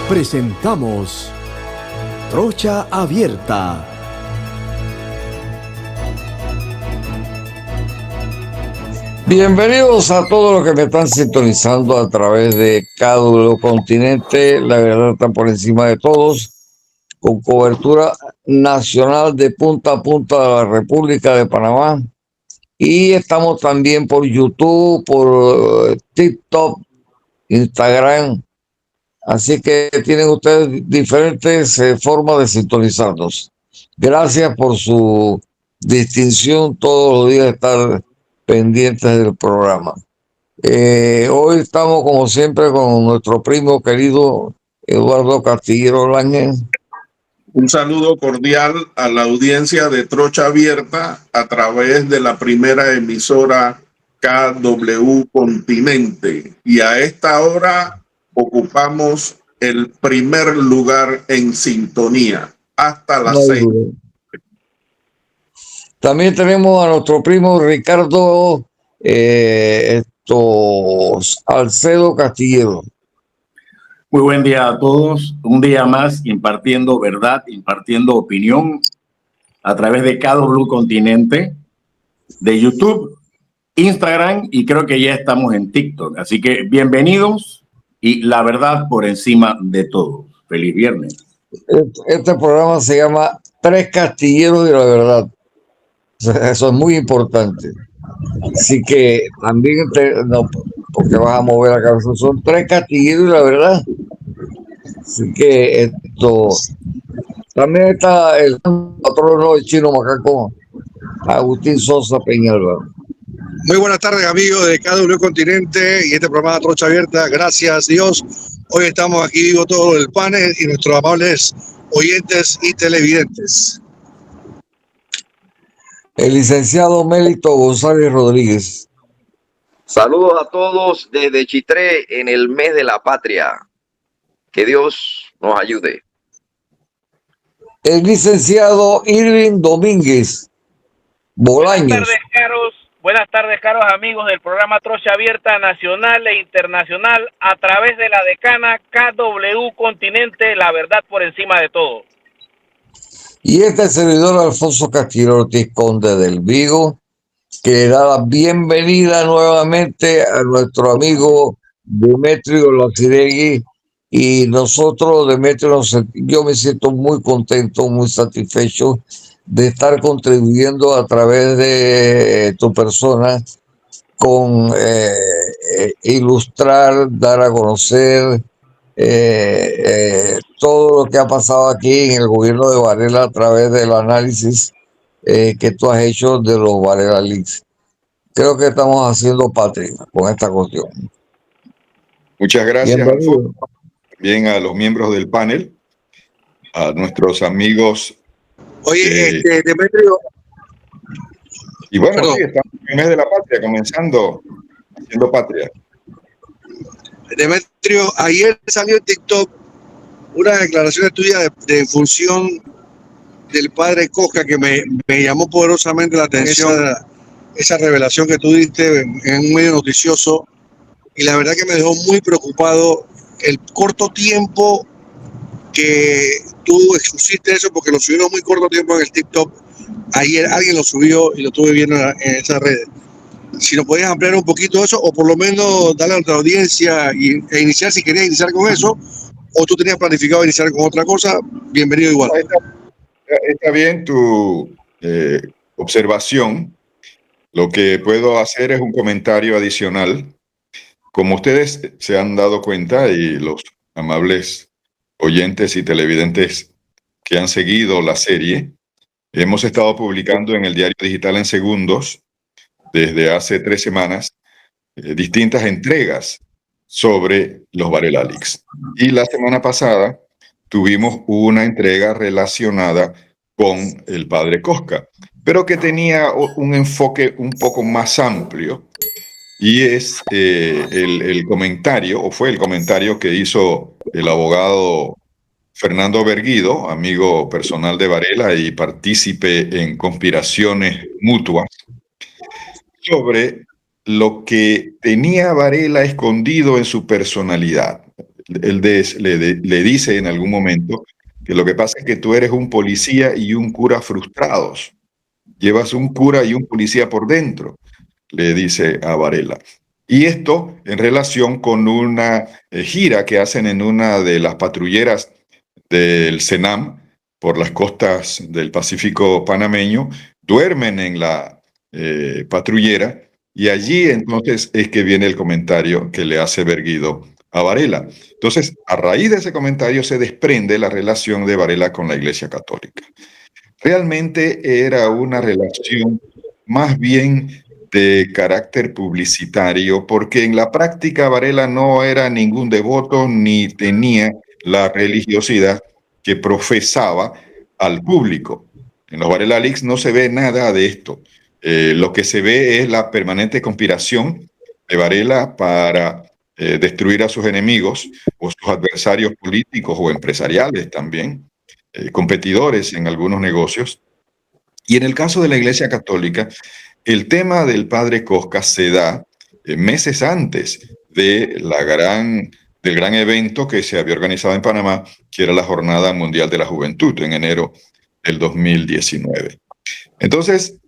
Presentamos Trocha Abierta. Bienvenidos a todos los que me están sintonizando a través de KW Continente. La verdad está por encima de todos, con cobertura nacional de punta a punta de la República de Panamá. Y estamos también por YouTube, por TikTok, Instagram. Así que tienen ustedes diferentes formas de sintonizarnos. Gracias por su distinción todos los días estar pendientes del programa. Hoy estamos como siempre con nuestro primo querido Eduardo Castillero Lange. Un saludo cordial a la audiencia de Trocha Abierta a través de la primera emisora KW Continente. Y a esta hora ocupamos el primer lugar en sintonía hasta las 6. También tenemos a nuestro primo Ricardo Alcedo Castillero. Muy buen día a todos. Un día más impartiendo verdad, impartiendo opinión a través de KW Continente, de YouTube, Instagram y creo que ya estamos en TikTok. Así que bienvenidos y la verdad por encima de todo. Feliz viernes. Este programa se llama Tres Castilleros y la Verdad. Eso es muy importante. Así que también, no, porque vas a mover la cabeza, son tres castilleros y la verdad. Así que también está el patrono del Chino Macaco, Agustín Sosa Peñalba. Muy buenas tardes, amigos de KW Continente y este programa de Trocha Abierta. Gracias, Dios. Hoy estamos aquí vivo todo el panel y nuestros amables oyentes y televidentes. El licenciado Mélito González Rodríguez. Saludos a todos desde Chitré en el mes de la patria. Que Dios nos ayude. El licenciado Irving Domínguez Bolaños. Buenas tardes, caros amigos del programa Trocha Abierta nacional e internacional a través de la decana KW Continente, la verdad por encima de todo. Y este servidor Alfonso Castillo Ortiz, conde del Vigo, que le da la bienvenida nuevamente a nuestro amigo Demetrio Laciregui. Y nosotros, Demetrio, yo me siento muy contento, muy satisfecho de estar contribuyendo a través de tu persona con ilustrar, dar a conocer todo lo que ha pasado aquí en el gobierno de Varela a través del análisis que tú has hecho de los Varela Leaks. Creo que estamos haciendo patria con esta cuestión. Muchas gracias, Alfonso. Bien a los miembros del panel, a nuestros amigos. Oye, Demetrio. Y bueno, sí, estamos en el mes de la patria, comenzando haciendo patria. Demetrio, ayer salió en TikTok una declaración tuya de función del padre Cosca que me llamó poderosamente la atención, esa revelación que tú diste en un medio noticioso, y la verdad que me dejó muy preocupado el corto tiempo que tú expusiste eso, porque lo subieron muy corto tiempo en el TikTok. Ayer alguien lo subió y lo estuve viendo en esas redes. Si nos podías ampliar un poquito eso, o por lo menos darle a nuestra audiencia e iniciar, si querías iniciar con eso, o tú tenías planificado iniciar con otra cosa, bienvenido igual. Está bien tu observación. Lo que puedo hacer es un comentario adicional. Como ustedes se han dado cuenta y los amables oyentes y televidentes que han seguido la serie, hemos estado publicando en el diario digital En Segundos desde hace 3 semanas distintas entregas sobre los Varela Leaks. Y la semana pasada tuvimos una entrega relacionada con el padre Cosca, pero que tenía un enfoque un poco más amplio. Y es el comentario, o fue el comentario que hizo el abogado Fernando Berguido, amigo personal de Varela y partícipe en conspiraciones mutuas, sobre lo que tenía Varela escondido en su personalidad. le dice en algún momento que lo que pasa es que tú eres un policía y un cura frustrados. Llevas un cura y un policía por dentro, le dice a Varela. Y esto en relación con una gira que hacen en una de las patrulleras del Senam por las costas del Pacífico panameño, duermen en la patrullera, y allí entonces es que viene el comentario que le hace Berguido a Varela. Entonces, a raíz de ese comentario se desprende la relación de Varela con la Iglesia Católica. Realmente era una relación más bien de carácter publicitario, porque en la práctica Varela no era ningún devoto ni tenía la religiosidad que profesaba al público. En los Varela Leaks no se ve nada de esto. Lo que se ve es la permanente conspiración de Varela para destruir a sus enemigos o sus adversarios políticos o empresariales también, competidores en algunos negocios. Y en el caso de la Iglesia Católica, el tema del padre Cosca se da meses antes de del gran evento que se había organizado en Panamá, que era la Jornada Mundial de la Juventud en enero del 2019. Entonces,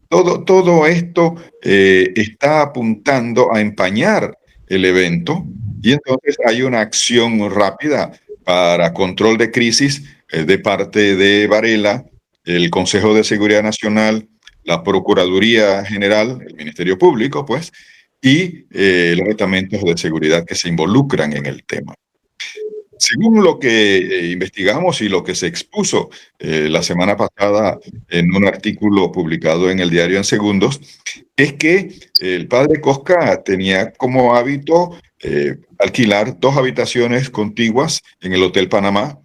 todo esto está apuntando a empañar el evento, y entonces hay una acción rápida para control de crisis de parte de Varela, el Consejo de Seguridad Nacional, la Procuraduría General, el Ministerio Público, pues, y los estamentos de seguridad que se involucran en el tema. Según lo que investigamos y lo que se expuso la semana pasada en un artículo publicado en el diario En Segundos, es que el padre Cosca tenía como hábito alquilar 2 habitaciones contiguas en el Hotel Panamá.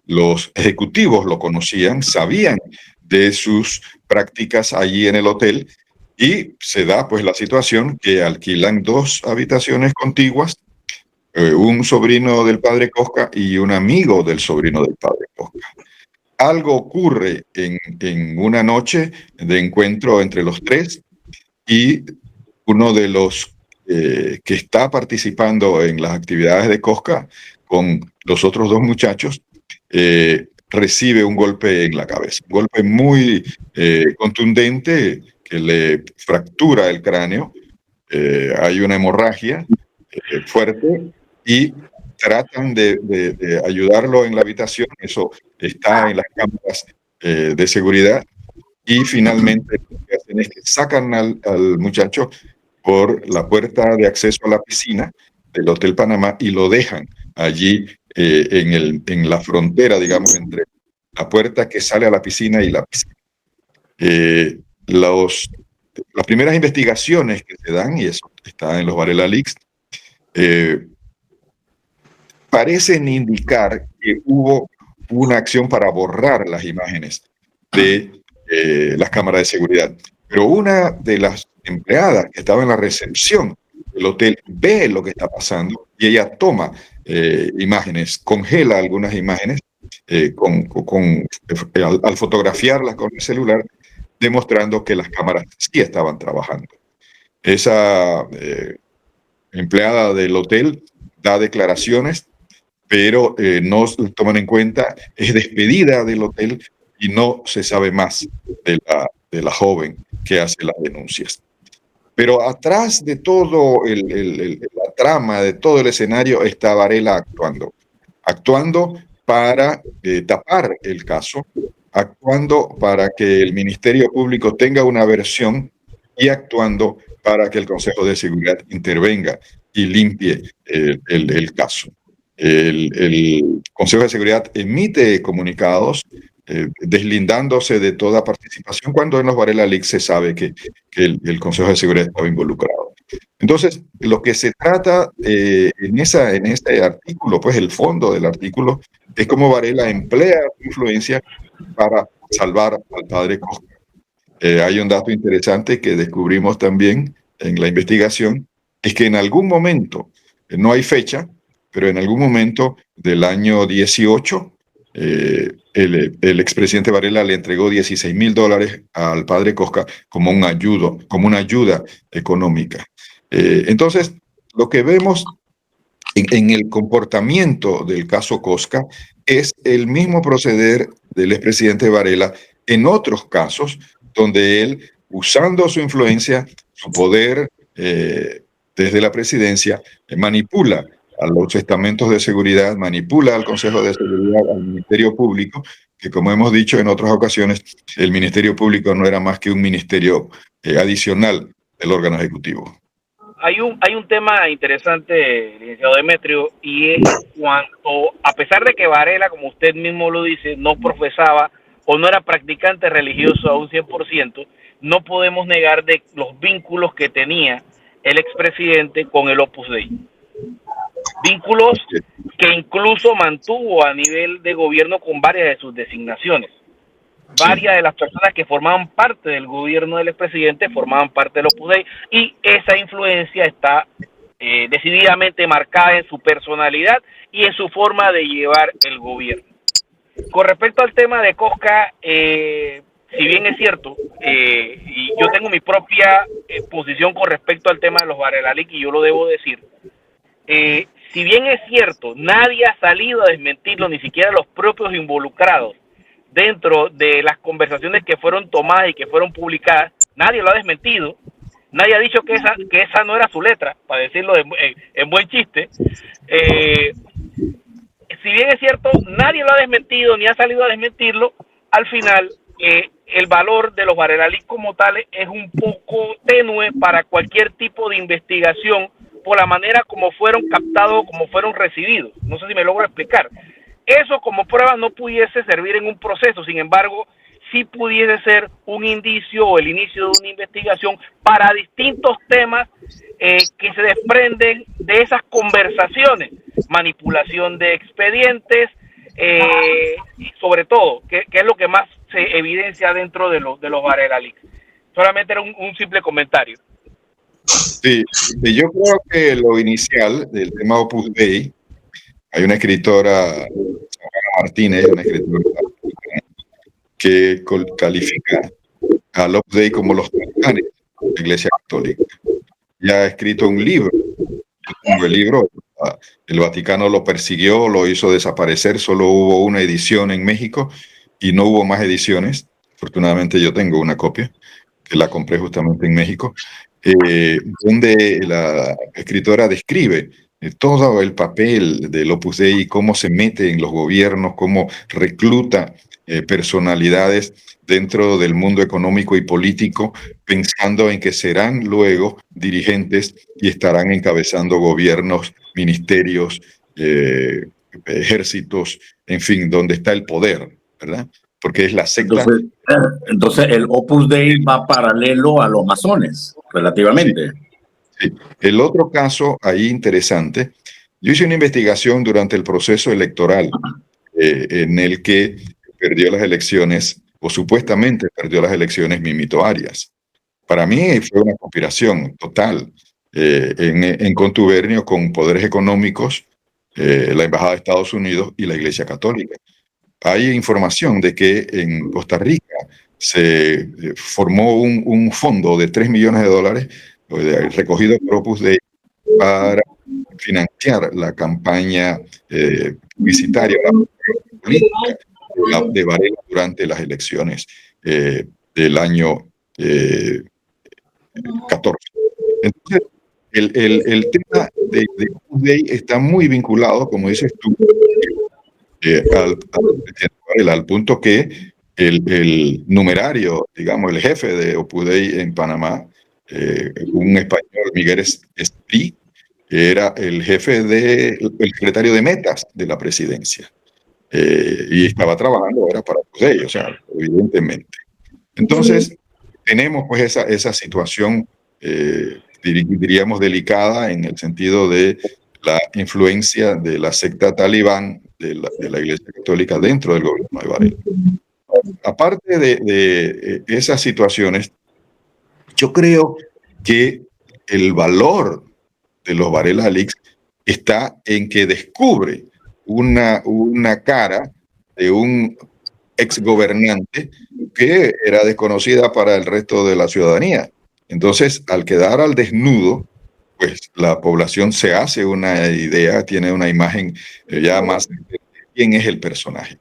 Los ejecutivos lo conocían, sabían de sus prácticas allí en el hotel, y se da pues la situación que alquilan 2 habitaciones contiguas, un sobrino del padre Cosca y un amigo del sobrino del padre Cosca. Algo ocurre en una noche de encuentro entre los 3, y uno de los que está participando en las actividades de Cosca con los otros 2 muchachos recibe un golpe en la cabeza, un golpe muy contundente que le fractura el cráneo. Hay una hemorragia fuerte, y tratan de ayudarlo en la habitación. Eso está en las cámaras de seguridad, y finalmente lo que hacen es que sacan al muchacho por la puerta de acceso a la piscina del Hotel Panamá y lo dejan allí en la frontera, digamos, entre la puerta que sale a la piscina y la piscina. Las primeras investigaciones que se dan, y eso está en los Varela Leaks, parecen indicar que hubo una acción para borrar las imágenes de las cámaras de seguridad. Pero una de las empleadas que estaba en la recepción del hotel ve lo que está pasando, y ella toma imágenes, congela algunas imágenes al fotografiarlas con el celular, demostrando que las cámaras sí estaban trabajando. Esa empleada del hotel da declaraciones, pero no se toman en cuenta, es despedida del hotel y no se sabe más de la joven que hace las denuncias. Pero atrás de todo la trama, de todo el escenario, está Varela actuando para tapar el caso, actuando para que el Ministerio Público tenga una versión, y actuando para que el Consejo de Seguridad intervenga y limpie el caso. El Consejo de Seguridad emite comunicados deslindándose de toda participación, cuando en los Varela Leaks se sabe que el Consejo de Seguridad estaba involucrado. Entonces, lo que se trata en este artículo, pues el fondo del artículo, es cómo Varela emplea su influencia para salvar al padre Cosca. Hay un dato interesante que descubrimos también en la investigación, es que en algún momento, no hay fecha, pero en algún momento del año 18, el expresidente Varela le entregó $16,000 al padre Cosca como una ayuda económica. Entonces, lo que vemos en el comportamiento del caso Cosca es el mismo proceder del expresidente Varela en otros casos donde él, usando su influencia, su poder desde la presidencia, manipula a los estamentos de seguridad, manipula al Consejo de Seguridad, al Ministerio Público, que como hemos dicho en otras ocasiones, el Ministerio Público no era más que un ministerio adicional del órgano ejecutivo. Hay un tema interesante, licenciado Demetrio, y es cuanto, a pesar de que Varela, como usted mismo lo dice, no profesaba o no era practicante religioso a un 100%, no podemos negar de los vínculos que tenía el expresidente con el Opus Dei. Vínculos que incluso mantuvo a nivel de gobierno con varias de sus designaciones. Varias de las personas que formaban parte del gobierno del expresidente formaban parte del Opus Dei, y esa influencia está decididamente marcada en su personalidad y en su forma de llevar el gobierno. Con respecto al tema de Cosca, si bien es cierto, y yo tengo mi propia posición con respecto al tema de los Varela Leaks, y yo lo debo decir, si bien es cierto, nadie ha salido a desmentirlo, ni siquiera los propios involucrados dentro de las conversaciones que fueron tomadas y que fueron publicadas, nadie lo ha desmentido, nadie ha dicho que esa no era su letra, para decirlo en buen chiste. Si bien es cierto, nadie lo ha desmentido ni ha salido a desmentirlo, al final el valor de los Varela Leaks como tales es un poco tenue para cualquier tipo de investigación por la manera como fueron captados, como fueron recibidos. No sé si me logro explicar. Eso como prueba no pudiese servir en un proceso, sin embargo, sí pudiese ser un indicio o el inicio de una investigación para distintos temas que se desprenden de esas conversaciones, manipulación de expedientes, y sobre todo, que es lo que más se evidencia dentro de los Varela Leaks. Solamente era un simple comentario. Sí, yo creo que lo inicial del tema Opus Dei, hay una escritora, Samara Martínez, una escritora que califica al Opus Dei como los titanes de la Iglesia Católica. Ya ha escrito un libro. Yo tengo el libro, el Vaticano lo persiguió, lo hizo desaparecer, solo hubo una edición en México y no hubo más ediciones. Afortunadamente yo tengo una copia, que la compré justamente en México, donde la escritora describe todo el papel del Opus Dei, cómo se mete en los gobiernos, cómo recluta personalidades dentro del mundo económico y político, pensando en que serán luego dirigentes y estarán encabezando gobiernos, ministerios, ejércitos, en fin, donde está el poder, ¿verdad? Porque es la secta. Entonces el Opus Dei va paralelo a los masones, relativamente. Sí. El otro caso ahí interesante, yo hice una investigación durante el proceso electoral en el que perdió las elecciones, o supuestamente perdió las elecciones, Mimito Arias. Para mí fue una conspiración total, en contubernio con poderes económicos, la Embajada de Estados Unidos y la Iglesia Católica. Hay información de que en Costa Rica se formó un fondo de $3 millones recogido por Opus Dei para financiar la campaña publicitaria, la política de Varela durante las elecciones del año 14. Entonces, el tema de Opus Dei está muy vinculado, como dices tú, al punto que el numerario, digamos, el jefe de Opus Dei en Panamá, un español, Miguel Espí, era el jefe el secretario de metas de la presidencia, y estaba trabajando ahora para Opus Dei, o sea, evidentemente. Entonces, tenemos pues esa situación, diríamos, delicada en el sentido de la influencia de la secta talibán de la Iglesia Católica dentro del gobierno de Varela. Aparte de esas situaciones, yo creo que el valor de los Varela Leaks está en que descubre una cara de un exgobernante que era desconocida para el resto de la ciudadanía. Entonces, al quedar al desnudo, pues la población se hace una idea, tiene una imagen ya más de quién es el personaje.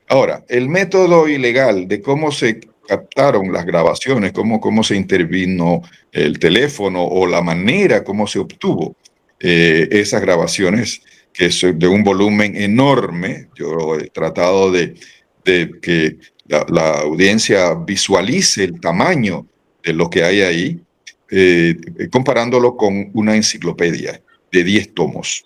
Ahora, el método ilegal de cómo se captaron las grabaciones, cómo se intervino el teléfono o la manera como se obtuvo esas grabaciones, que es de un volumen enorme. Yo he tratado de que la audiencia visualice el tamaño de lo que hay ahí, comparándolo con una enciclopedia de 10 tomos,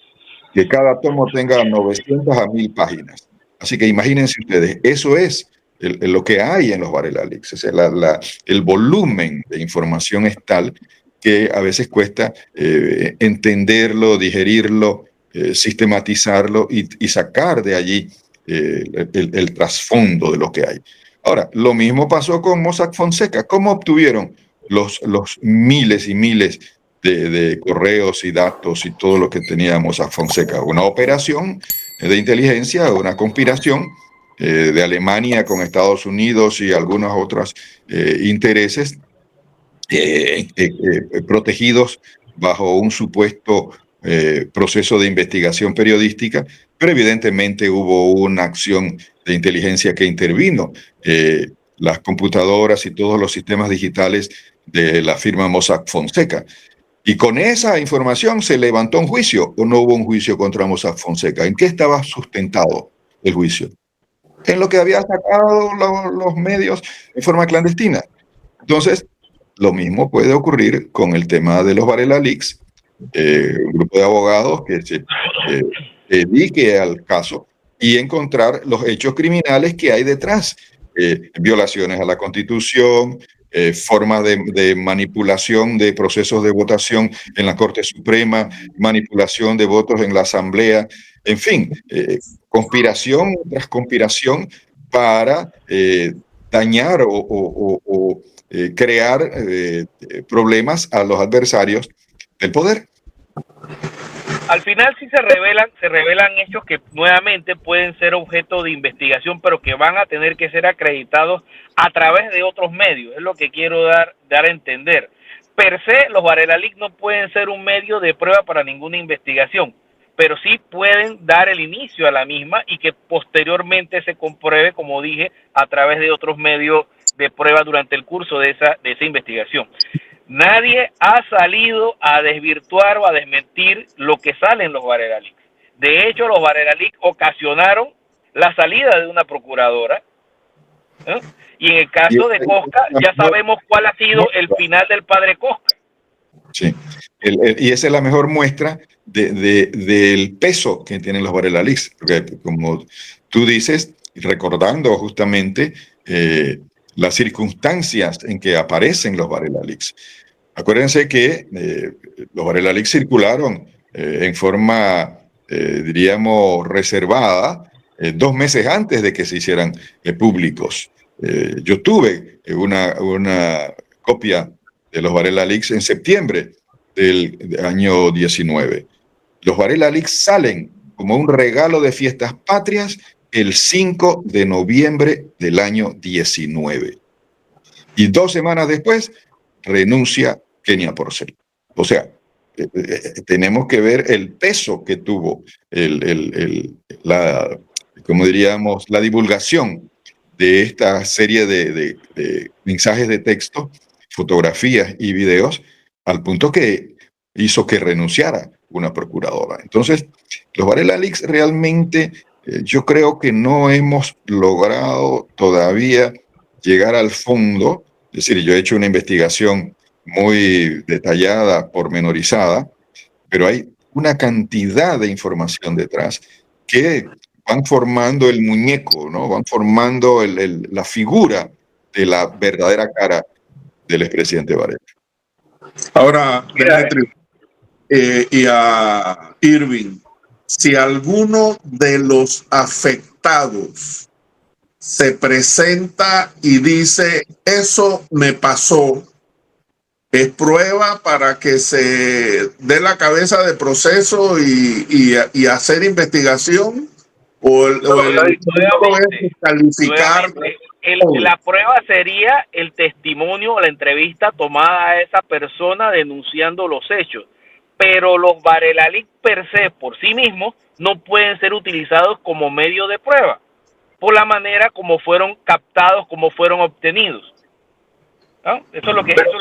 que cada tomo tenga 900 a 1000 páginas. Así que imagínense ustedes, eso es lo que hay en los Varela Leaks. O sea, el volumen de información es tal que a veces cuesta entenderlo, digerirlo, sistematizarlo y sacar de allí el trasfondo de lo que hay. Ahora, lo mismo pasó con Mossack Fonseca. ¿Cómo obtuvieron los miles y miles de correos y datos y todo lo que tenía Mossack Fonseca? Una operación de inteligencia, una conspiración de Alemania con Estados Unidos y algunos otros intereses protegidos bajo un supuesto proceso de investigación periodística, pero evidentemente hubo una acción de inteligencia que intervino. Las computadoras y todos los sistemas digitales de la firma Mossack Fonseca. Y con esa información se levantó un juicio, o no hubo un juicio contra Mossack Fonseca. ¿En qué estaba sustentado el juicio? En lo que había sacado los medios de forma clandestina. Entonces, lo mismo puede ocurrir con el tema de los Varela Leaks. Un grupo de abogados que se dedique al caso y encontrar los hechos criminales que hay detrás. Violaciones a la Constitución, formas de manipulación de procesos de votación en la Corte Suprema, manipulación de votos en la Asamblea, en fin, conspiración tras conspiración para dañar o crear problemas a los adversarios del poder. Al final sí se revelan hechos que nuevamente pueden ser objeto de investigación, pero que van a tener que ser acreditados a través de otros medios. Es lo que quiero dar a entender. Per se, los Varela Leaks no pueden ser un medio de prueba para ninguna investigación, pero sí pueden dar el inicio a la misma y que posteriormente se compruebe, como dije, a través de otros medios de prueba durante el curso de esa investigación. Nadie ha salido a desvirtuar o a desmentir lo que sale en los Varela Leaks. De hecho, los Varela Leaks ocasionaron la salida de una procuradora. Y en el caso de Cosca, ya sabemos cuál ha sido el final del padre Cosca. Sí, y esa es la mejor muestra del peso que tienen los Varela Leaks. Porque, como tú dices, recordando justamente las circunstancias en que aparecen los Varela Leaks. Acuérdense que los Varela Leaks circularon en forma, diríamos, reservada 2 meses antes de que se hicieran públicos. Yo tuve una copia de los Varela Leaks en septiembre del año 19. Los Varela Leaks salen como un regalo de fiestas patrias el 5 de noviembre del año 19. Y 2 semanas después renuncia Kenia Porcel. O sea, tenemos que ver el peso que tuvo como diríamos, la divulgación de esta serie de mensajes de texto, fotografías y videos, al punto que hizo que renunciara una procuradora. Entonces, los Varela Leaks realmente, yo creo que no hemos logrado todavía llegar al fondo. Es decir, yo he hecho una investigación muy detallada, pormenorizada, pero hay una cantidad de información detrás que van formando el muñeco, ¿no? Van formando la figura de la verdadera cara del expresidente Varela. Ahora, Demetrio, y a Irving, si alguno de los afectados se presenta y dice, eso me pasó, ¿es prueba para que se dé la cabeza de proceso y hacer investigación? ¿O el es calificar? La prueba sería el testimonio o la entrevista tomada a esa persona denunciando los hechos. pero los Barelalic per se, por sí mismos, no pueden ser utilizados como medio de prueba, por la manera como fueron captados, como fueron obtenidos, ¿no? Eso es lo que quiero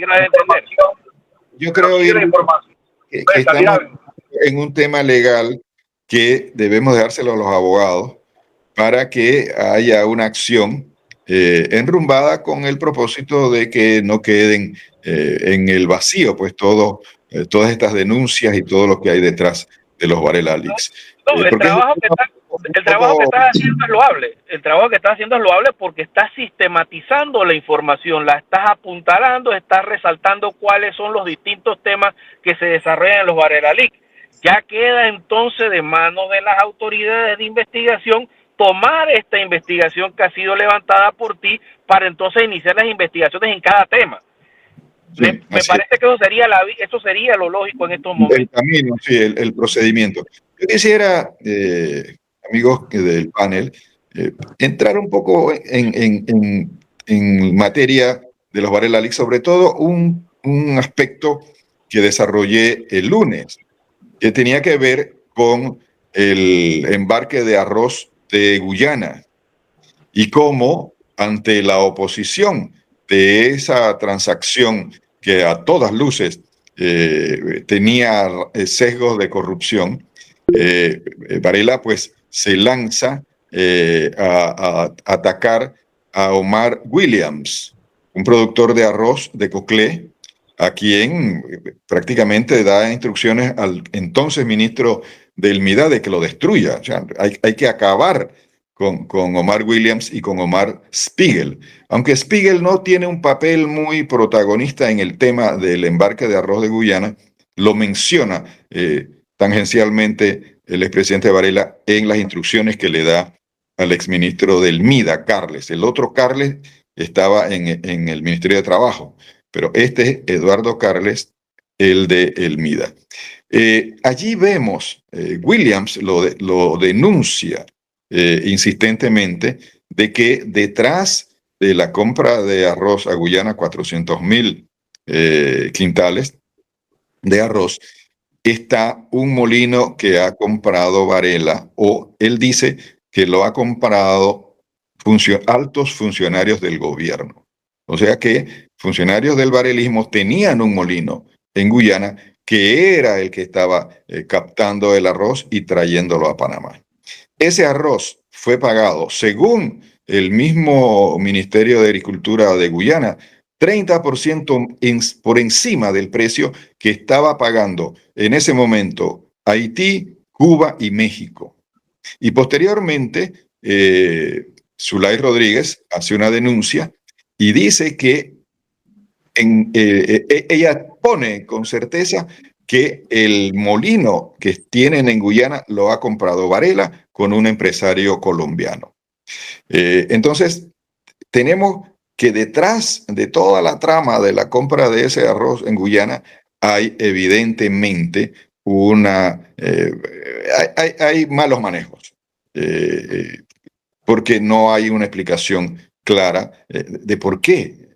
dar a entender. Yo creo que estamos en un tema legal que debemos dejárselo a los abogados para que haya una acción enrumbada con el propósito de que no queden en el vacío, pues todas estas denuncias y todo lo que hay detrás de los Varela Leaks. No, el trabajo que estás haciendo es loable. El trabajo que estás haciendo es loable porque estás sistematizando la información, la estás apuntalando, estás resaltando cuáles son los distintos temas que se desarrollan en los Varela Leaks. Ya queda entonces de manos de las autoridades de investigación tomar esta investigación que ha sido levantada por ti para entonces iniciar las investigaciones en cada tema. Sí, me parece que eso sería lo lógico en estos momentos. El camino, sí, el procedimiento. Yo quisiera, amigos del panel, entrar un poco en materia de los Varela Leaks, sobre todo un aspecto que desarrollé el lunes, que tenía que ver con el embarque de arroz de Guyana y cómo ante la oposición de esa transacción que a todas luces tenía sesgos de corrupción, Varela pues se lanza a atacar a Omar Williams, un productor de arroz de Coclé, a quien prácticamente da instrucciones al entonces ministro del MIDA de que lo destruya. O sea, hay que acabar con Omar Williams y con Omar Spiegel. Aunque Spiegel no tiene un papel muy protagonista en el tema del embarque de arroz de Guyana, lo menciona tangencialmente el expresidente Varela en las instrucciones que le da al exministro del MIDA, Carles. El otro Carles estaba en el Ministerio de Trabajo, pero este es Eduardo Carles, el de el MIDA. Allí vemos, Williams lo denuncia insistentemente, de que detrás de la compra de arroz a Guyana, 400.000 quintales de arroz, está un molino que ha comprado Varela, o él dice que lo ha comprado altos funcionarios del gobierno. O sea que funcionarios del varelismo tenían un molino en Guyana que era el que estaba captando el arroz y trayéndolo a Panamá. Ese arroz fue pagado, según el mismo Ministerio de Agricultura de Guyana, 30% por encima del precio que estaba pagando en ese momento Haití, Cuba y México. Y posteriormente, Zulay Rodríguez hace una denuncia y dice que ella pone con certeza que el molino que tienen en Guyana lo ha comprado Varela con un empresario colombiano. Entonces, tenemos que detrás de toda la trama de la compra de ese arroz en Guyana hay evidentemente hay malos manejos, porque no hay una explicación clara de por qué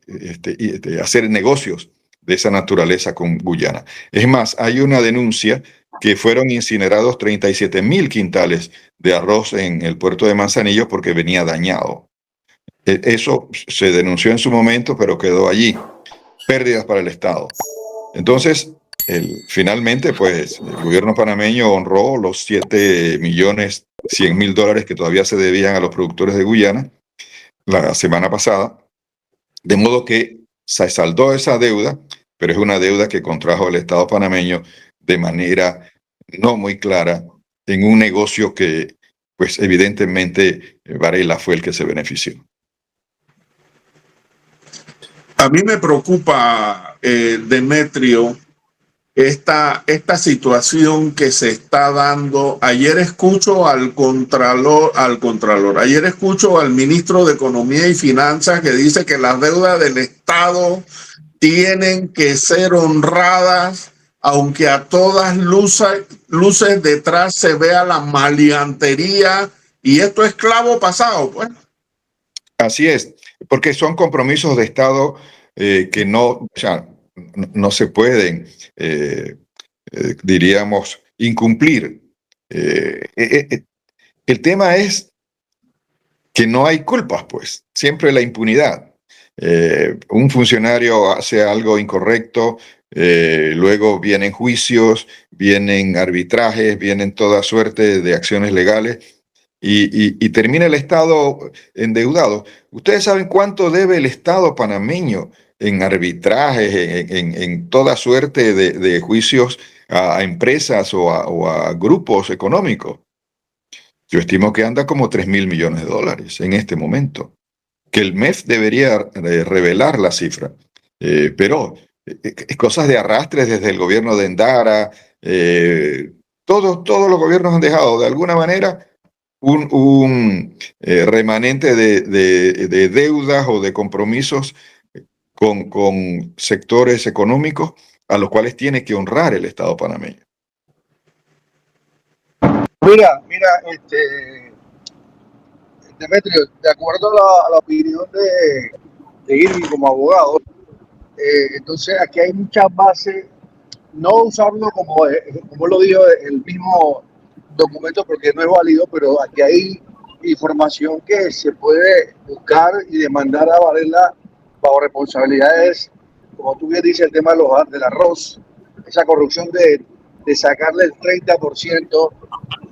hacer negocios de esa naturaleza con Guyana. Es más, hay una denuncia que fueron incinerados 37.000 quintales de arroz en el puerto de Manzanillo porque venía dañado. Eso se denunció en su momento, pero quedó allí. Pérdidas para el Estado. Entonces, finalmente, pues, el gobierno panameño honró los $7.100.000 que todavía se debían a los productores de Guyana la semana pasada, de modo que se saldó esa deuda, pero es una deuda que contrajo el Estado panameño de manera no muy clara en un negocio que, pues, evidentemente Varela fue el que se benefició. A mí me preocupa, Demetrio, esta situación que se está dando. Ayer escucho al contralor, ayer escucho al ministro de Economía y Finanzas que dice que las deudas del Estado tienen que ser honradas, aunque a todas luces detrás se vea la maleantería, y esto es clavo pasado, pues. Así es, porque son compromisos de Estado que no se pueden diríamos, incumplir. El tema es que no hay culpas, pues, siempre la impunidad. Un funcionario hace algo incorrecto, luego vienen juicios, vienen arbitrajes, vienen toda suerte de acciones legales y termina el Estado endeudado. ¿Ustedes saben cuánto debe el Estado panameño en arbitrajes, en toda suerte de juicios a empresas o a grupos económicos? Yo estimo que anda como 3.000 millones de dólares en este momento, que el MEF debería revelar la cifra. Pero cosas de arrastres desde el gobierno de Endara, todos los gobiernos han dejado de alguna manera un remanente de deudas o de compromisos con sectores económicos a los cuales tiene que honrar el Estado panameño. Mira, Demetrio, de acuerdo a la opinión de Irving como abogado, entonces aquí hay muchas bases, no usarlo como lo dijo el mismo documento porque no es válido, pero aquí hay información que se puede buscar y demandar a Varela bajo responsabilidades, como tú bien dices, el tema del arroz, esa corrupción de sacarle el 30%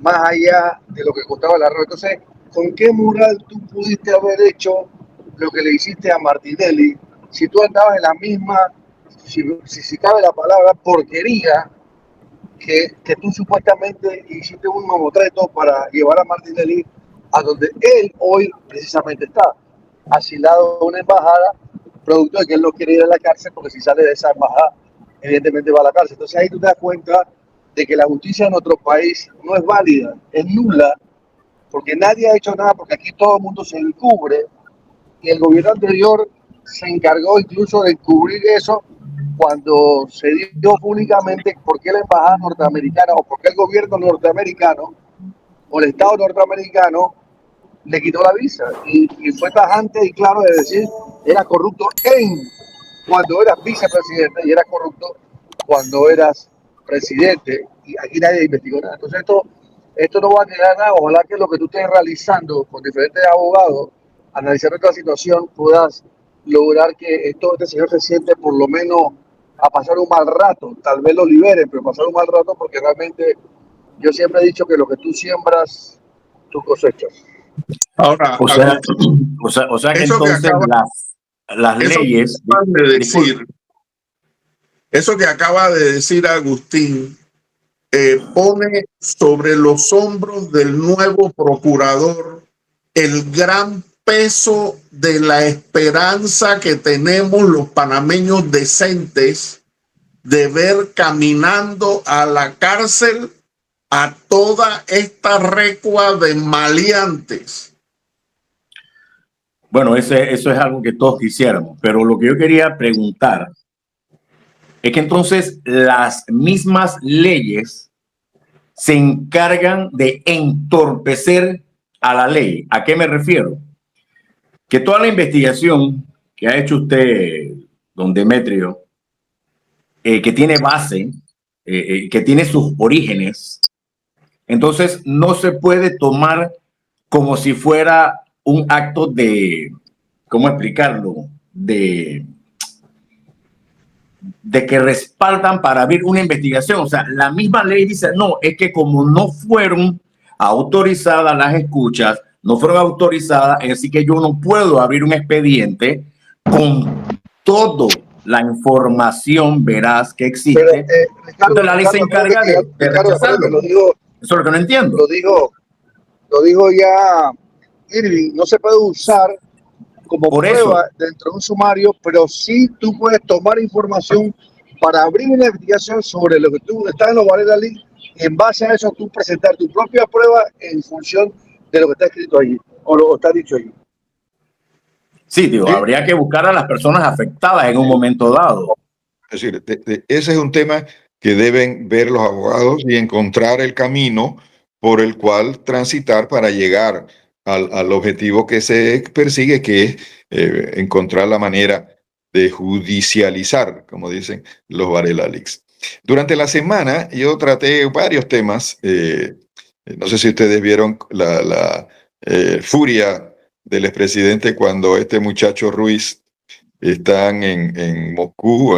más allá de lo que costaba el arroz. Entonces, ¿con qué moral tú pudiste haber hecho lo que le hiciste a Martinelli si tú andabas en la misma, si cabe la palabra, porquería que tú supuestamente hiciste un mamotreto para llevar a Martinelli a donde él hoy precisamente está, asilado a una embajada, producto de que él no quiere ir a la cárcel porque si sale de esa embajada, evidentemente va a la cárcel. Entonces ahí tú te das cuenta de que la justicia en nuestro país no es válida, es nula, porque nadie ha hecho nada, porque aquí todo el mundo se encubre y el gobierno anterior se encargó incluso de cubrir eso cuando se dio públicamente por qué la embajada norteamericana o por qué el gobierno norteamericano o el Estado norteamericano le quitó la visa y fue tajante y claro de decir era corrupto cuando eras vicepresidente y era corrupto cuando eras presidente y aquí nadie investigó nada. Entonces esto no va a quedar nada. Ojalá que lo que tú estés realizando con diferentes abogados, analizando esta situación, puedas lograr que este señor se siente por lo menos a pasar un mal rato. Tal vez lo liberen, pero pasar un mal rato porque realmente yo siempre he dicho que lo que tú siembras, tú cosechas. Ahora, O sea, Agustín, o sea que eso que entonces las eso que leyes... acabas de decir, eso que acaba de decir Agustín, pone sobre los hombros del nuevo procurador el gran peso de la esperanza que tenemos los panameños decentes de ver caminando a la cárcel a toda esta recua de maleantes. Bueno, eso es algo que todos quisiéramos, pero lo que yo quería preguntar es que entonces las mismas leyes se encargan de entorpecer a la ley. ¿A qué me refiero? Que toda la investigación que ha hecho usted, don Demetrio, que tiene base, que tiene sus orígenes, entonces no se puede tomar como si fuera un acto de, ¿cómo explicarlo? De que respaldan para abrir una investigación. O sea, la misma ley dice, no, es que como no fueron autorizadas las escuchas, no fueron autorizadas, así que yo no puedo abrir un expediente con toda la información veraz que existe. Pero, Ricardo, entonces la ley se encarga de rechazarlo. Eso es lo que no entiendo. Lo dijo ya Irving, no se puede usar como Por prueba dentro de un sumario, pero sí tú puedes tomar información para abrir una investigación sobre lo que tú estás en los Varela League y en base a eso tú presentar tu propia prueba en función de lo que está escrito allí o lo que está dicho allí. Sí, digo, Sí. habría que buscar a las personas afectadas en un momento dado. Es decir, ese es un tema que deben ver los abogados y encontrar el camino por el cual transitar para llegar al objetivo que se persigue, que es encontrar la manera de judicializar, como dicen los Varela Leaks. Durante la semana yo traté varios temas. No sé si ustedes vieron la furia del expresidente cuando este muchacho Ruiz están en Moscú,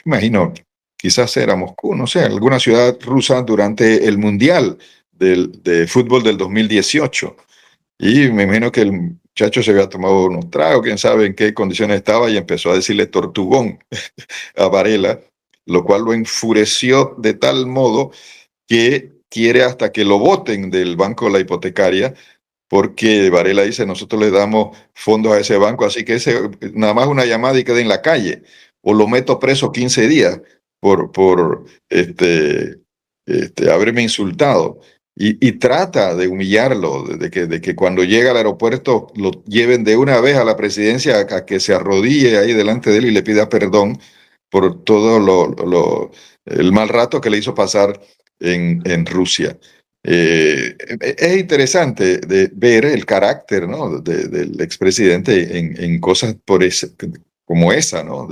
imagino, quizás era Moscú, no sé, alguna ciudad rusa durante el Mundial de fútbol del 2018. Y me imagino que el muchacho se había tomado unos tragos, quién sabe en qué condiciones estaba, y empezó a decirle tortugón a Varela, lo cual lo enfureció de tal modo que quiere hasta que lo voten del banco de la hipotecaria, porque Varela dice, nosotros le damos fondos a ese banco, así que ese, nada más una llamada y queda en la calle, o lo meto preso 15 días por haberme insultado. Y trata de humillarlo, de que cuando llega al aeropuerto lo lleven de una vez a la presidencia a que se arrodille ahí delante de él y le pida perdón por todo el mal rato que le hizo pasar en Rusia. Es interesante de ver el carácter, ¿no?, del expresidente en cosas como esa, ¿no?,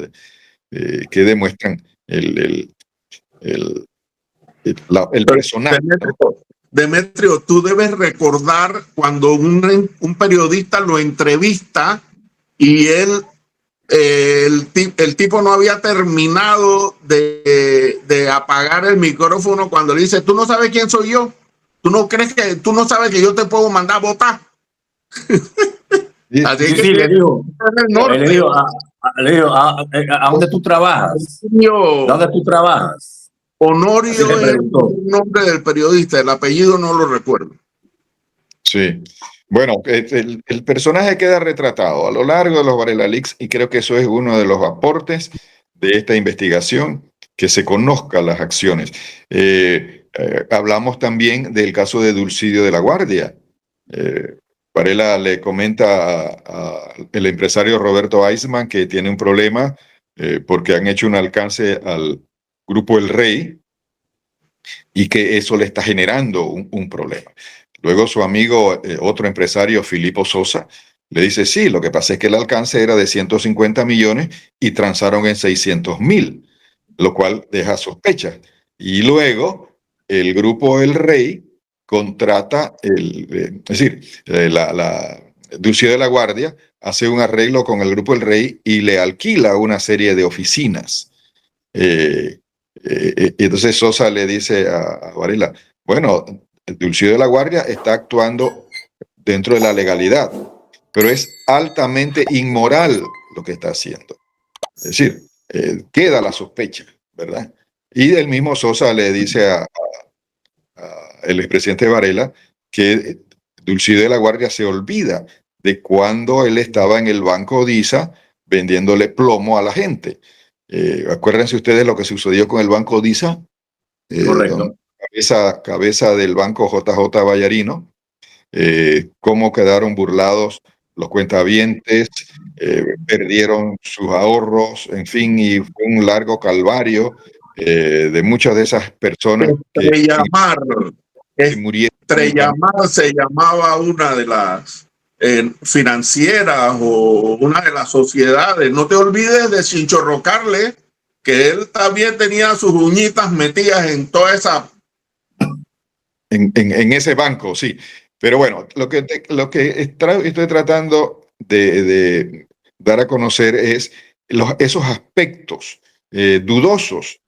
que demuestran el, el personaje, ¿no? Demetrio, tú debes recordar cuando un periodista lo entrevista y el tipo no había terminado de apagar el micrófono cuando le dice, tú no sabes quién soy yo, tú no sabes que yo te puedo mandar a votar. Así Sí, que sí, le digo, el norte, le digo, ¿a dónde tú trabajas? ¿Dónde tú trabajas? Así Honorio le es preguntó. el nombre del periodista, el apellido no lo recuerdo. Sí. Bueno, el personaje queda retratado a lo largo de los Varela Leaks, y creo que eso es uno de los aportes de esta investigación, que se conozcan las acciones. Hablamos también del caso de Dulcidio de la Guardia. Varela le comenta el empresario Roberto Eisman que tiene un problema porque han hecho un alcance al grupo El Rey y que eso le está generando un problema. Luego su amigo, otro empresario, Filipo Sosa, le dice, sí, lo que pasa es que el alcance era de 150 millones y transaron en 600.000, lo cual deja sospechas. Y luego el grupo El Rey contrata, es decir, Dulcidio de la Guardia hace un arreglo con el grupo El Rey y le alquila una serie de oficinas. Y entonces Sosa le dice a Varela, bueno, Dulcidio de la Guardia está actuando dentro de la legalidad, pero es altamente inmoral lo que está haciendo. Es decir, queda la sospecha, ¿verdad? Y el mismo Sosa le dice el expresidente Varela que Dulcidio de la Guardia se olvida de cuando él estaba en el Banco Disa vendiéndole plomo a la gente. Acuérdense ustedes lo que sucedió con el Banco Disa, Correcto. cabeza del banco JJ Vallarino, cómo quedaron burlados los cuentavientes, perdieron sus ahorros, en fin, y fue un largo calvario de muchas de esas personas que murieron. Estrellamar se llamaba una de las financieras o una de las sociedades. No te olvides de Chinchorrocarle, que él también tenía sus uñitas metidas en toda esa... En ese banco, sí. Pero bueno, lo que estoy tratando de dar a conocer es esos aspectos dudosos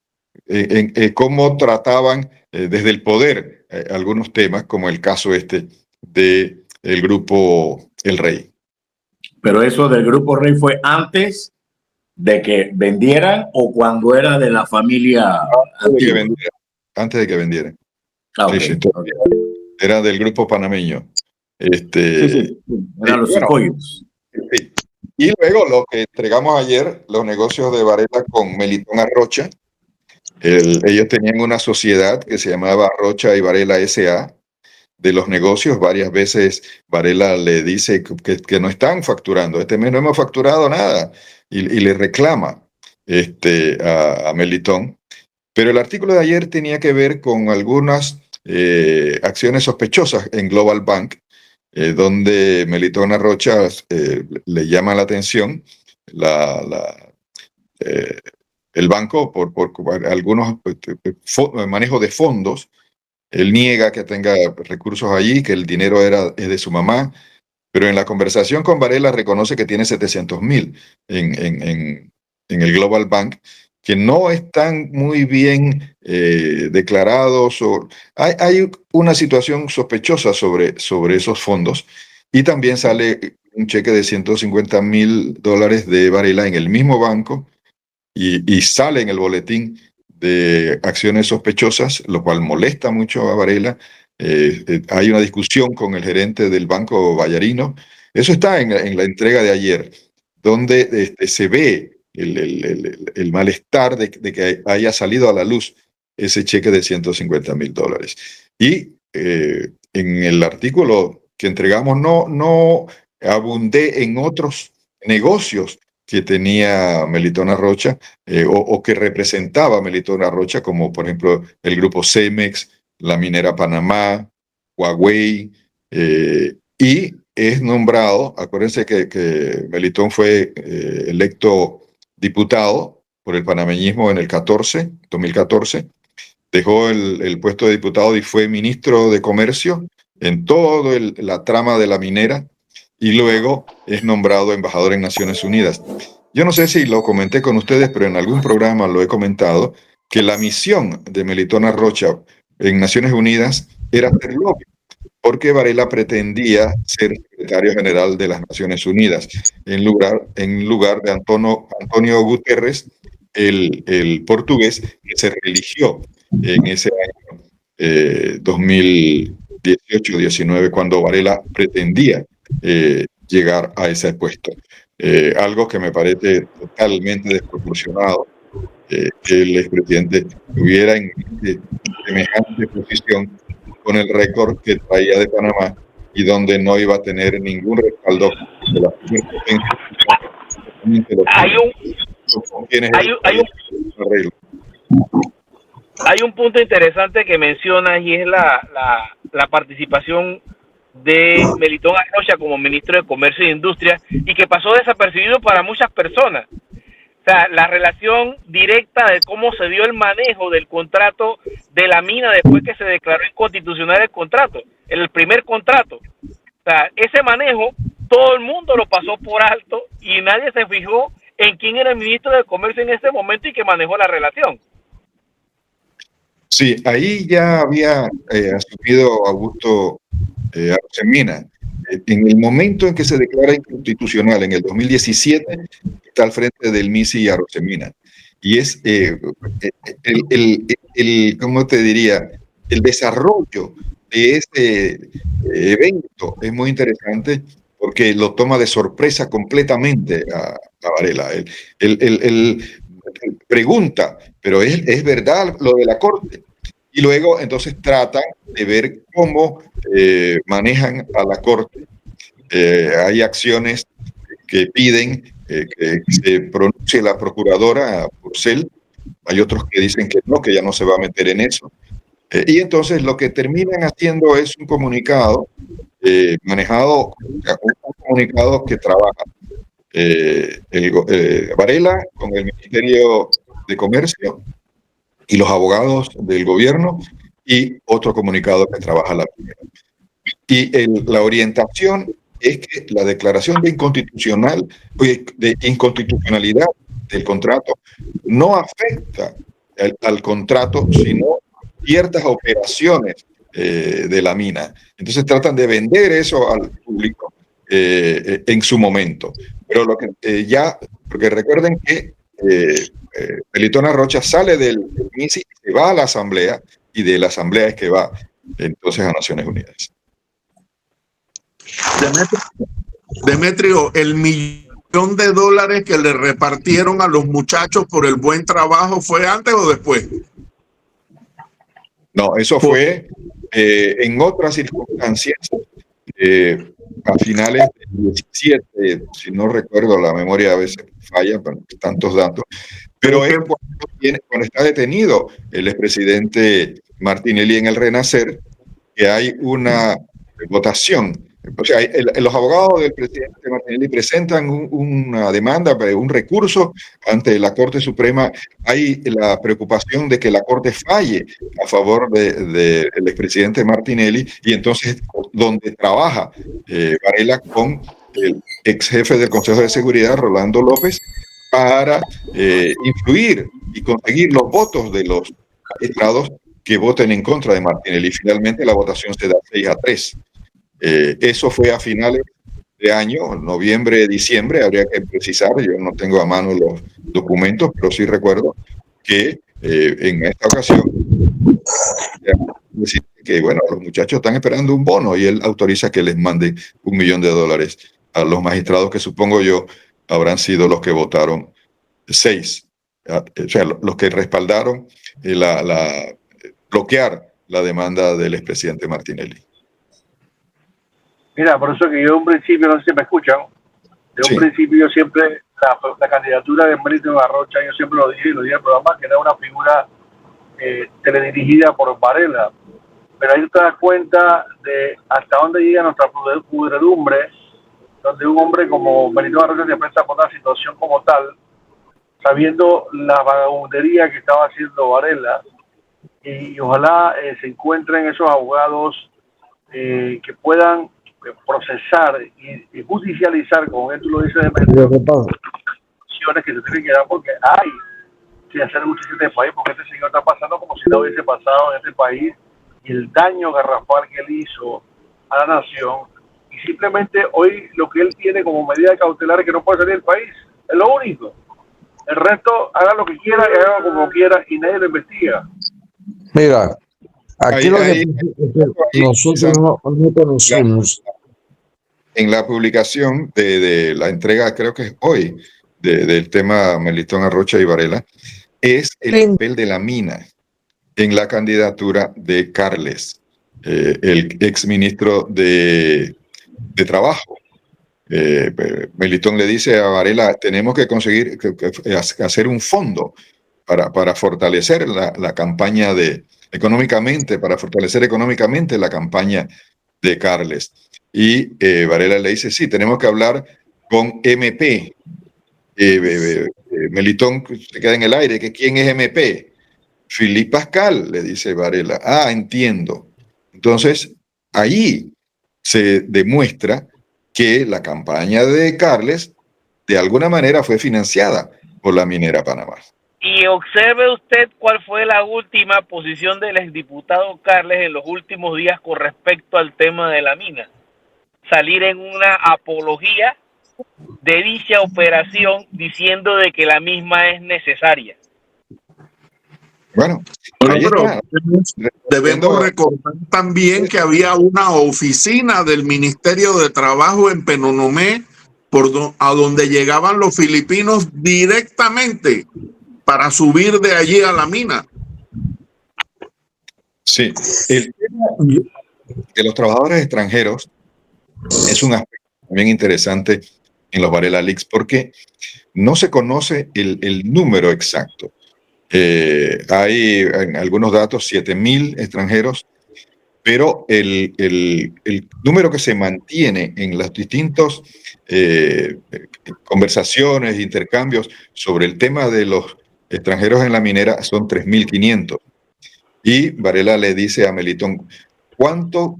en cómo trataban desde el poder algunos temas, como el caso este del grupo El Rey. Pero eso del grupo Rey fue antes de que vendieran o cuando era de la familia antigua. Antes de que vendieran. Ah, Sí, okay. sí, era del grupo panameño. Sí. Eran los Cicoyos. Sí. Y luego lo que entregamos ayer, los negocios de Varela con Melitón Arrocha. Ellos tenían una sociedad que se llamaba Arrocha y Varela S.A. de los negocios. Varias veces Varela le dice que no están facturando. Este mes no hemos facturado nada. Y le reclama a Melitón. Pero el artículo de ayer tenía que ver con algunas acciones sospechosas en Global Bank, donde Melitón Arrocha le llama la atención el banco, por algunos manejo de fondos, él niega que tenga recursos allí, que el dinero es de su mamá, pero en la conversación con Varela reconoce que tiene 700.000 en el Global Bank, que no están muy bien declarados. Hay una situación sospechosa sobre esos fondos, y también sale un cheque de $150.000 de Varela en el mismo banco, y sale en el boletín de acciones sospechosas, lo cual molesta mucho a Varela. Hay una discusión con el gerente del Banco Vallarino. Eso está en la entrega de ayer, donde se ve el malestar de que haya salido a la luz ese cheque de $150.000. Y en el artículo que entregamos no abundé en otros negocios que tenía Melitón Rocha, o que representaba Melitón Rocha, como por ejemplo el grupo Cemex, la minera Panamá, Huawei, y es nombrado. Acuérdense que Melitón fue electo diputado por el panameñismo en el 2014, dejó el puesto de diputado y fue ministro de Comercio en toda la trama de la minera, y luego es nombrado embajador en Naciones Unidas. Yo no sé si lo comenté con ustedes, pero en algún programa lo he comentado, que la misión de Melitón Rocha en Naciones Unidas era hacer lobby, porque Varela pretendía ser secretario general de las Naciones Unidas en lugar de Antonio Guterres, el portugués, que se religió en ese año 2018-19, cuando Varela pretendía llegar a ese puesto. Algo que me parece totalmente desproporcionado, que el expresidente estuviera en semejante posición con el récord que traía de Panamá, y donde no iba a tener ningún respaldo de la superpotencia. Hay un punto interesante que mencionas, y es la participación de Melitón Rocha como ministro de Comercio e Industria, y que pasó desapercibido para muchas personas. O sea, la relación directa de cómo se dio el manejo del contrato de la mina después que se declaró inconstitucional el contrato, el primer contrato. O sea, ese manejo todo el mundo lo pasó por alto y nadie se fijó en quién era el ministro de Comercio en ese momento y que manejó la relación. Sí, ahí ya había asumido Augusto Arosemena. En el momento en que se declara inconstitucional, en el 2017, está al frente del MISI y Arosemena. Y es ¿cómo te diría? El desarrollo de ese evento es muy interesante, porque lo toma de sorpresa completamente a Varela. Él pregunta, pero ¿es verdad lo de la Corte? Y luego entonces tratan de ver cómo manejan a la Corte. Hay acciones que piden que se pronuncie la procuradora Porcel. Hay otros que dicen que no, que ya no se va a meter en eso. Y entonces lo que terminan haciendo es un comunicado un comunicado que trabaja Varela con el Ministerio de Comercio y los abogados del gobierno, y otro comunicado que trabaja la primera. Y la orientación es que la declaración de inconstitucionalidad del contrato no afecta al contrato, sino ciertas operaciones de la mina. Entonces tratan de vender eso al público en su momento. Pero porque recuerden que Melitón Rocha sale del MISI y se va a la Asamblea, y de la Asamblea es que va entonces a Naciones Unidas. Demetrio, el $1.000.000 que le repartieron a los muchachos por el buen trabajo, ¿fue antes o después? No, eso fue en otras circunstancias, a finales del 17, si no recuerdo, la memoria a veces falla, pero tantos datos, pero es cuando está detenido el expresidente Martinelli en el Renacer, que hay una votación O sea, los abogados del presidente Martinelli presentan una demanda, un recurso ante la Corte Suprema. Hay la preocupación de que la Corte falle a favor del expresidente Martinelli, y entonces donde trabaja Varela con el ex jefe del Consejo de Seguridad, Rolando López, para influir y conseguir los votos de los magistrados que voten en contra de Martinelli. Finalmente la votación se da 6-3. Eso fue a finales de año, noviembre, diciembre, habría que precisar, yo no tengo a mano los documentos, pero sí recuerdo que en esta ocasión decir que bueno, los muchachos están esperando un bono y él autoriza que les mande $1 millón a los magistrados, que supongo yo habrán sido los que votaron 6, o sea, los que respaldaron bloquear la demanda del expresidente Martinelli. Mira, por eso que yo en un principio, no sé si me escuchan, de un Sí. principio yo siempre, la candidatura de Melitón Arrocha, yo siempre lo dije en el programa, que era una figura teledirigida por Varela. Pero ahí te das cuenta de hasta dónde llega nuestra pudredumbre, donde un hombre como Melitón Arrocha se presta por una situación como tal, sabiendo la vagabundería que estaba haciendo Varela, y ojalá se encuentren esos abogados que puedan procesar y judicializar, como él tú lo dices, de acciones que se tienen que dar, porque hay que hacer justicia en este país, porque este señor está pasando como si no hubiese pasado en este país, y el daño garrafal que él hizo a la nación, y simplemente hoy lo que él tiene como medida cautelar es que no puede salir del país, es lo único. El resto, haga lo que quiera y haga como quiera, y nadie lo investiga. Mira, aquí lo que nosotros no conocemos. En la publicación de la entrega, creo que es hoy, del tema Melitón Arrocha y Varela, es el papel de la mina en la candidatura de Carles, el exministro de Trabajo. Melitón le dice a Varela, tenemos que conseguir hacer un fondo para fortalecer la campaña económicamente, para fortalecer económicamente la campaña de Carles. Y Varela le dice, sí, tenemos que hablar con MP. Melitón se queda en el aire, que ¿quién es MP? Philippe Pascal, le dice Varela. Ah, entiendo. Entonces, ahí se demuestra que la campaña de Carles de alguna manera fue financiada por la minera Panamá. Y observe usted cuál fue la última posición del exdiputado Carles en los últimos días con respecto al tema de la mina. Salir en una apología de dicha operación diciendo de que la misma es necesaria. Bueno, Bueno, ahí pero está. debemos recordar también que había una oficina del Ministerio de Trabajo en Penonomé a donde llegaban los filipinos directamente para subir de allí a la mina. Sí, el tema de los trabajadores extranjeros es un aspecto también interesante en los Varela Leaks, porque no se conoce el número exacto. Hay en algunos datos 7.000 extranjeros, pero el número que se mantiene en las distintas conversaciones, intercambios sobre el tema de los extranjeros en la minera son 3.500. Y Varela le dice a Melitón, ¿cuánto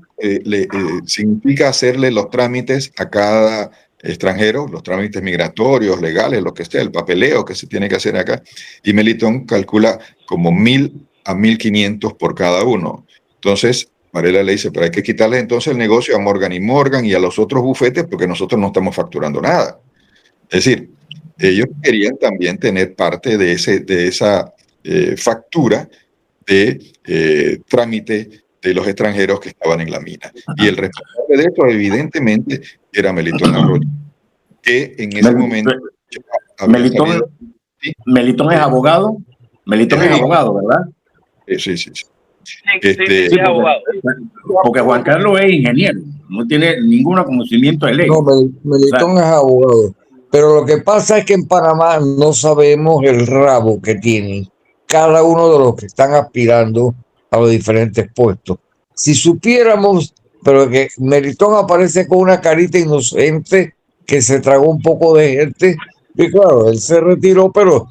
significa hacerle los trámites a cada extranjero, los trámites migratorios, legales, lo que sea, el papeleo que se tiene que hacer acá? Y Melitón calcula como 1.000 a 1.500 por cada uno. Entonces, Varela le dice, pero hay que quitarle entonces el negocio a Morgan & Morgan y a los otros bufetes porque nosotros no estamos facturando nada. Es decir, ellos querían también tener parte de esa factura de trámite de los extranjeros que estaban en la mina. Y el responsable de esto, evidentemente, era Melitón Arrocha, que en ese momento... Melitón es abogado. Melitón es abogado, ¿verdad? Sí. Sí, es abogado. Porque Juan Carlos es ingeniero, no tiene ningún conocimiento de ley. No, Melitón es abogado. Pero lo que pasa es que en Panamá no sabemos el rabo que tienen cada uno de los que están aspirando a los diferentes puestos. Si supiéramos pero que Melitón aparece con una carita inocente que se tragó un poco de gente. Y claro, él se retiró, pero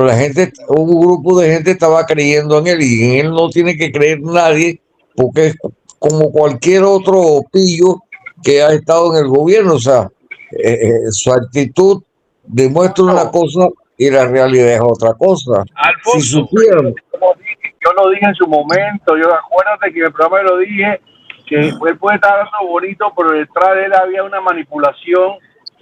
la gente, un grupo de gente estaba creyendo en él y en él no tiene que creer nadie porque es como cualquier otro pillo que ha estado en el gobierno. O sea, su actitud demuestra una cosa y la realidad es otra cosa. Si Alfonso, supieran, Como dije, yo lo dije en su momento, yo acuérdate que en el programa lo dije, que él puede estar hablando bonito, pero detrás de él había una manipulación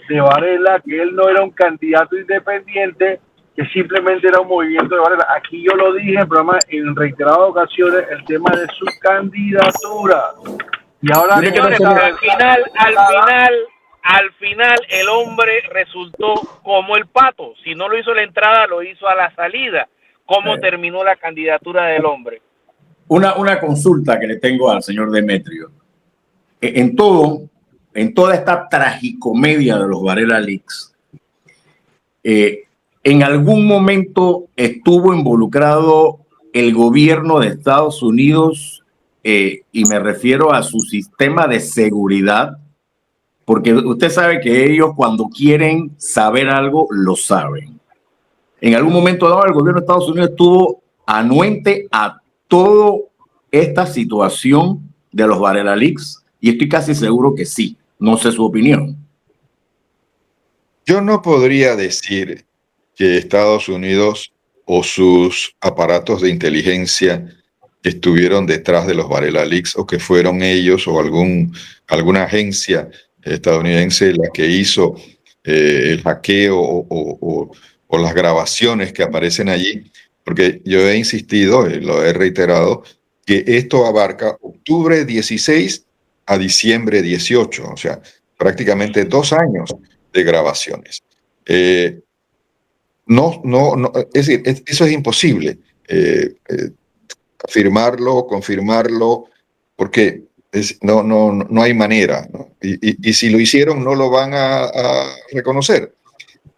de Varela, que él no era un candidato independiente, que simplemente era un movimiento de Varela. Aquí yo lo dije en el programa en reiteradas ocasiones, el tema de su candidatura. Y ahora, señores, pero al final el hombre resultó como el pato. Si no lo hizo a la entrada, lo hizo a la salida. ¿Cómo terminó la candidatura del hombre? Una consulta que le tengo al señor Demetrio. En toda esta tragicomedia de los Varela Leaks, ¿en algún momento estuvo involucrado el gobierno de Estados Unidos? Y me refiero a su sistema de seguridad, porque usted sabe que ellos cuando quieren saber algo, lo saben. En algún momento dado, el gobierno de Estados Unidos estuvo anuente a toda esta situación de los Varela Leaks, y estoy casi seguro que sí. No sé su opinión. Yo no podría decir que Estados Unidos o sus aparatos de inteligencia estuvieron detrás de los Varela Leaks o que fueron ellos o alguna agencia estadounidense la que hizo el hackeo o las grabaciones que aparecen allí, porque yo he insistido, lo he reiterado, que esto abarca octubre 16 a diciembre 18, o sea, prácticamente 2 años de grabaciones. Es decir, eso es imposible. Afirmarlo, confirmarlo, porque no hay manera, ¿no? Y si lo hicieron, no lo van a reconocer.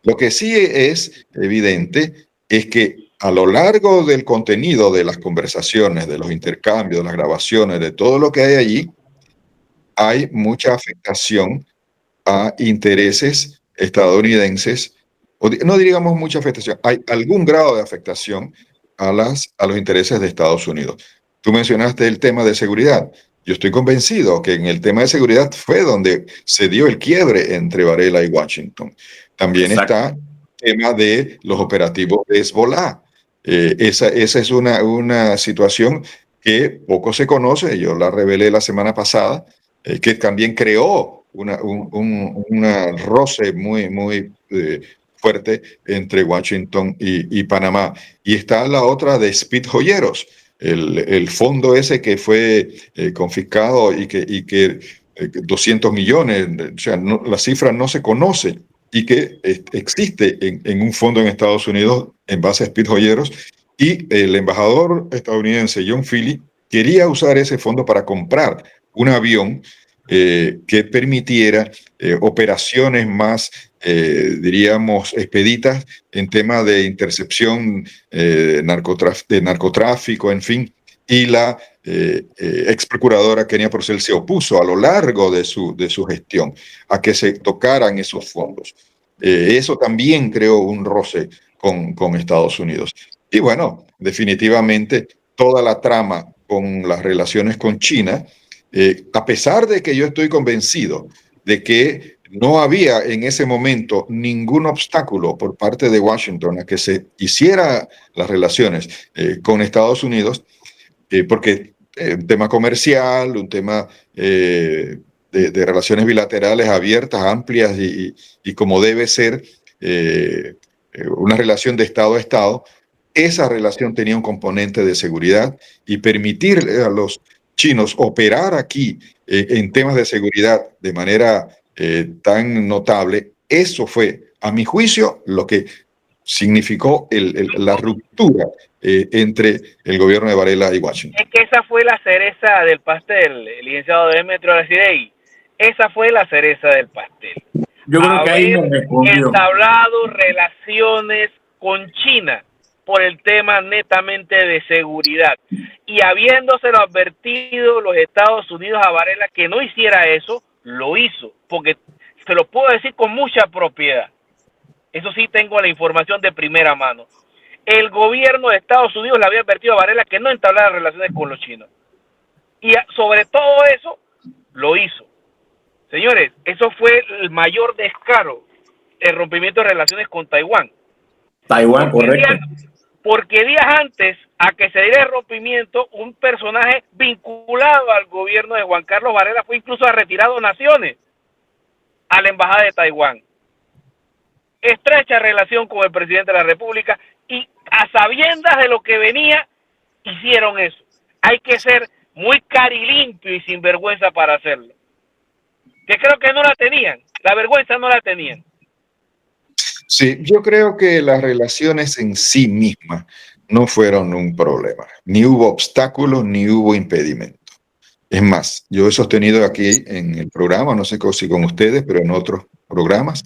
Lo que sí es evidente es que a lo largo del contenido de las conversaciones, de los intercambios, de las grabaciones, de todo lo que hay allí, hay mucha afectación a intereses estadounidenses, no diríamos mucha afectación, hay algún grado de afectación a los intereses de Estados Unidos. Tú mencionaste el tema de seguridad. Yo estoy convencido que en el tema de seguridad fue donde se dio el quiebre entre Varela y Washington. También está el tema de los operativos de Hezbollah. Esa es una situación que poco se conoce. Yo la revelé la semana pasada, que también creó un roce muy fuerte entre Washington y Panamá. Y está la otra de Speed Joyeros, el fondo ese que fue confiscado y que 200 millones, o sea, la cifra no se conoce y que existe en un fondo en Estados Unidos en base a Speed Joyeros. Y el embajador estadounidense John Philly quería usar ese fondo para comprar un avión que permitiera operaciones más, diríamos, expeditas en tema de intercepción de narcotráfico, en fin. Y la ex procuradora Kenia Porcel se opuso a lo largo de su gestión a que se tocaran esos fondos. Eso también creó un roce con Estados Unidos. Y bueno, definitivamente toda la trama con las relaciones con China, a pesar de que yo estoy convencido de que no había en ese momento ningún obstáculo por parte de Washington a que se hiciera las relaciones con Estados Unidos, porque un tema comercial, un tema de relaciones bilaterales abiertas, amplias y como debe ser una relación de Estado a Estado, esa relación tenía un componente de seguridad y permitirle a los chinos operar aquí en temas de seguridad de manera tan notable, eso fue, a mi juicio, lo que significó la ruptura entre el gobierno de Varela y Washington. Es que esa fue la cereza del pastel, el licenciado Demetrio Aracidei. Esa fue la cereza del pastel. Yo creo que ahí me respondió. Entablado relaciones con China. por el tema netamente de seguridad. Y habiéndoselo advertido los Estados Unidos a Varela que no hiciera eso, lo hizo, porque se lo puedo decir con mucha propiedad. Eso sí tengo la información de primera mano. El gobierno de Estados Unidos le había advertido a Varela que no entablara relaciones con los chinos. Y sobre todo eso, lo hizo. Señores, eso fue el mayor descaro, el rompimiento de relaciones con Taiwán. Taiwán, correcto. Porque días antes a que se diera el rompimiento, un personaje vinculado al gobierno de Juan Carlos Varela fue incluso a retirar donaciones a la embajada de Taiwán. Estrecha relación con el presidente de la República y a sabiendas de lo que venía, hicieron eso. Hay que ser muy carilimpio y sinvergüenza para hacerlo. Que creo que no la tenían, la vergüenza no la tenían. Sí, yo creo que las relaciones en sí mismas no fueron un problema. Ni hubo obstáculos, ni hubo impedimento. Es más, yo he sostenido aquí en el programa, no sé si con ustedes, pero en otros programas,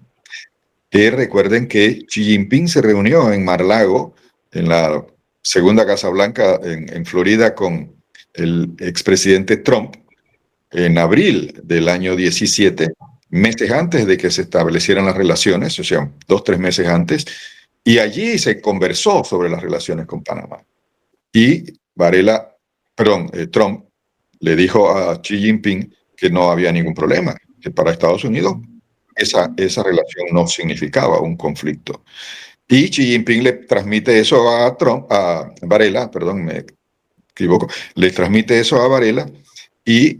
que recuerden que Xi Jinping se reunió en Mar-a-Lago, en la segunda Casa Blanca en Florida, con el expresidente Trump en abril del año 17, meses antes de que se establecieran las relaciones, o sea, 2-3 meses antes, y allí se conversó sobre las relaciones con Panamá. Y Trump le dijo a Xi Jinping que no había ningún problema, que para Estados Unidos esa relación no significaba un conflicto. Y Xi Jinping le transmite eso a Varela, perdón, me equivoco, le transmite eso a Varela y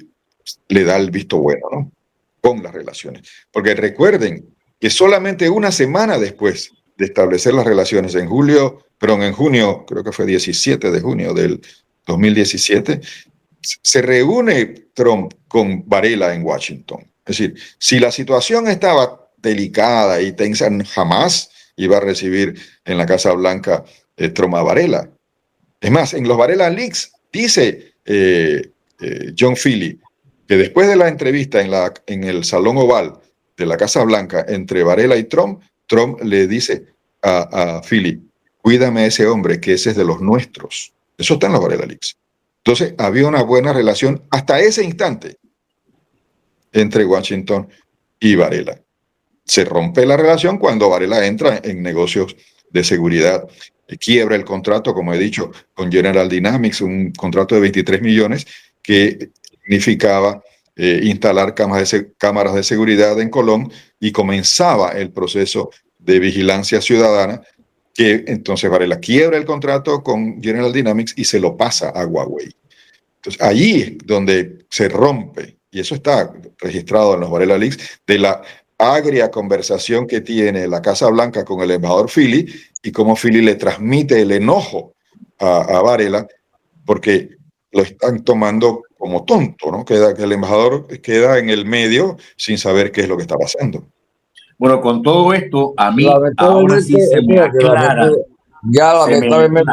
le da el visto bueno, ¿no? Con las relaciones. Porque recuerden que solamente una semana después de establecer las relaciones en junio, creo que fue 17 de junio del 2017, se reúne Trump con Varela en Washington. Es decir, si la situación estaba delicada y tensa, jamás iba a recibir en la Casa Blanca Trump a Varela. Es más, en los Varela Leaks dice John Philly que después de la entrevista en el Salón Oval de la Casa Blanca entre Varela y Trump, Trump le dice a Philly, cuídame a ese hombre, que ese es de los nuestros. Eso está en los Varela Leaks. Entonces, había una buena relación hasta ese instante entre Washington y Varela. Se rompe la relación cuando Varela entra en negocios de seguridad, quiebra el contrato, como he dicho, con General Dynamics, un contrato de 23 millones que significaba instalar cámaras de seguridad en Colón, y comenzaba el proceso de vigilancia ciudadana, que entonces Varela quiebra el contrato con General Dynamics y se lo pasa a Huawei. Entonces allí es donde se rompe, y eso está registrado en los Varela Leaks, de la agria conversación que tiene la Casa Blanca con el embajador Philly, y cómo Philly le transmite el enojo a Varela porque lo están tomando como tonto, ¿no? Que el embajador queda en el medio sin saber qué es lo que está pasando. Bueno, con todo esto, a mí ahora sí se me aclara. Lamentablemente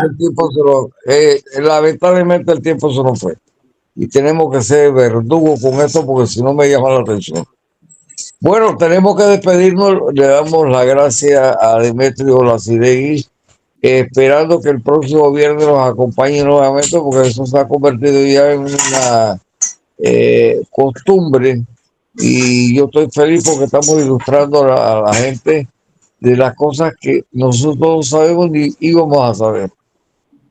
el tiempo se nos fue. Y tenemos que ser verdugos con esto, porque si no me llama la atención. Bueno, tenemos que despedirnos. Le damos las gracias a Demetrio Lacidegui, esperando que el próximo viernes nos acompañe nuevamente, porque eso se ha convertido ya en una costumbre, y yo estoy feliz porque estamos ilustrando a la gente de las cosas que nosotros no sabemos ni íbamos a saber.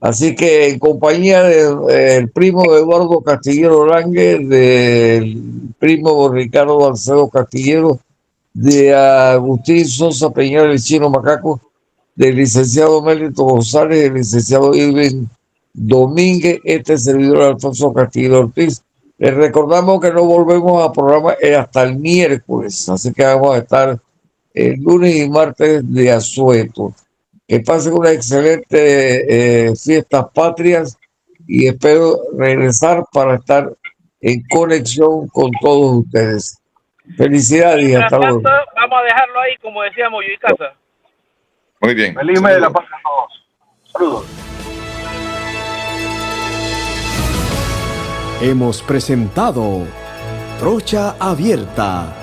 Así que en compañía del primo de Eduardo Castillero Lange, del primo Ricardo Balcedo Castillero, de Agustín Sosa Peñal, el Chino Macaco, del licenciado Mélito González, del licenciado Irving Domínguez, este servidor Alfonso Castillo Ortiz. Les recordamos que no volvemos a programa hasta el miércoles, así que vamos a estar el lunes y martes de asueto. Que pasen una excelente fiestas patrias, y espero regresar para estar en conexión con todos ustedes. Felicidades y hasta luego. Vamos a dejarlo ahí, como decíamos, yo y casa. Muy bien. Feliz mes de la paz a todos. Saludos. Hemos presentado Trocha Abierta